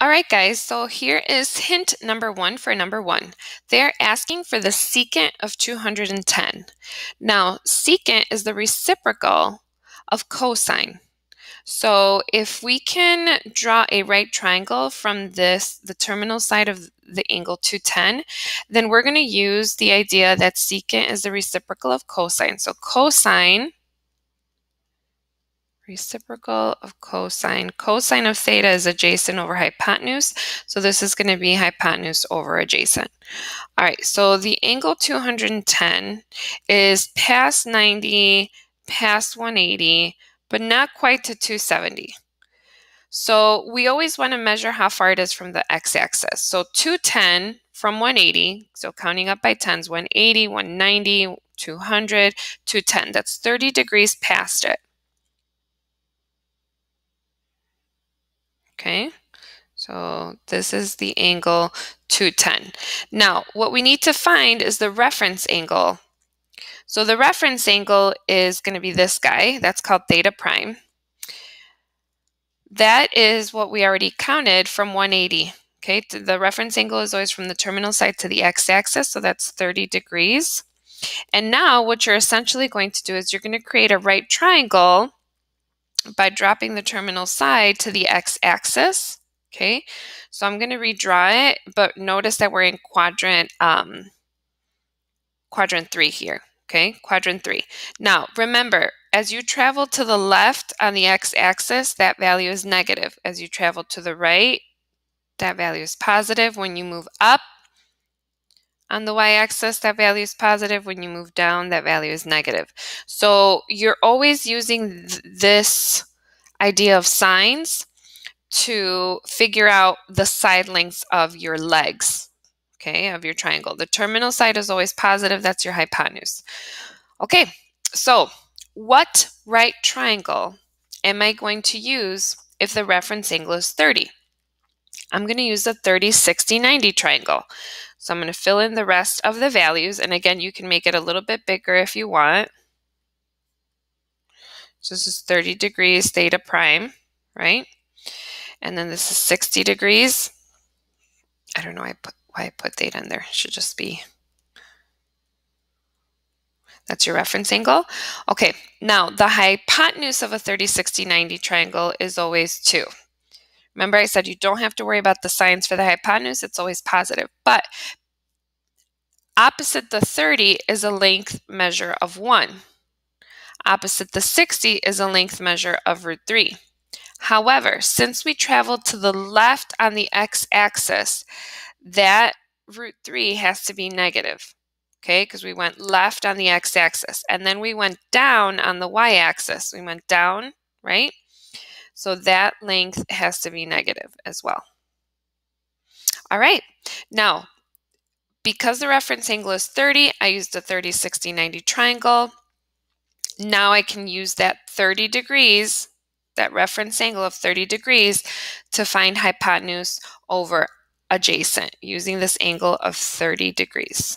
All right, guys, so here is hint number 1 for number 1. They're asking for the secant of 210. Now, secant is the reciprocal of cosine. So if we can draw a right triangle from the terminal side of the angle 210, then we're going to use the idea that secant is the reciprocal of cosine. So reciprocal of cosine. Cosine of theta is adjacent over hypotenuse. So this is going to be hypotenuse over adjacent. All right, so the angle 210 is past 90, past 180, but not quite to 270. So we always want to measure how far it is from the x-axis. So 210 from 180, so counting up by tens, 180, 190, 200, 210. That's 30 degrees past it. Okay, so this is the angle 210. Now, what we need to find is the reference angle. So the reference angle is going to be this guy. That's called theta prime. That is what we already counted from 180. Okay, the reference angle is always from the terminal side to the x-axis, so that's 30 degrees. And now what you're essentially going to do is you're going to create a right triangle by dropping the terminal side to the x-axis. Okay, so I'm going to redraw it, but notice that we're in quadrant 3 here. Okay, quadrant 3. Now, remember, as you travel to the left on the x-axis, that value is negative. As you travel to the right, that value is positive. When you move up on the y-axis, that value is positive. When you move down, that value is negative. So you're always using this idea of signs to figure out the side lengths of your legs, okay, of your triangle. The terminal side is always positive. That's your hypotenuse. Okay, so what right triangle am I going to use if the reference angle is 30? I'm going to use the 30, 60, 90 triangle. So I'm going to fill in the rest of the values. And again, you can make it a little bit bigger if you want. So this is 30 degrees theta prime, right? And then this is 60 degrees. I don't know why I put theta in there. It should just be, that's your reference angle. Okay, now the hypotenuse of a 30, 60, 90 triangle is always 2. Remember I said you don't have to worry about the signs for the hypotenuse. It's always positive. But opposite the 30 is a length measure of 1. Opposite the 60 is a length measure of root 3. However, since we traveled to the left on the x-axis, that root 3 has to be negative, okay, because we went left on the x-axis, and then we went down on the y-axis. We went down, right? So that length has to be negative as well. All right, now, because the reference angle is 30, I used a 30, 60, 90 triangle. Now I can use that 30 degrees, that reference angle of 30 degrees, to find hypotenuse over adjacent using this angle of 30 degrees.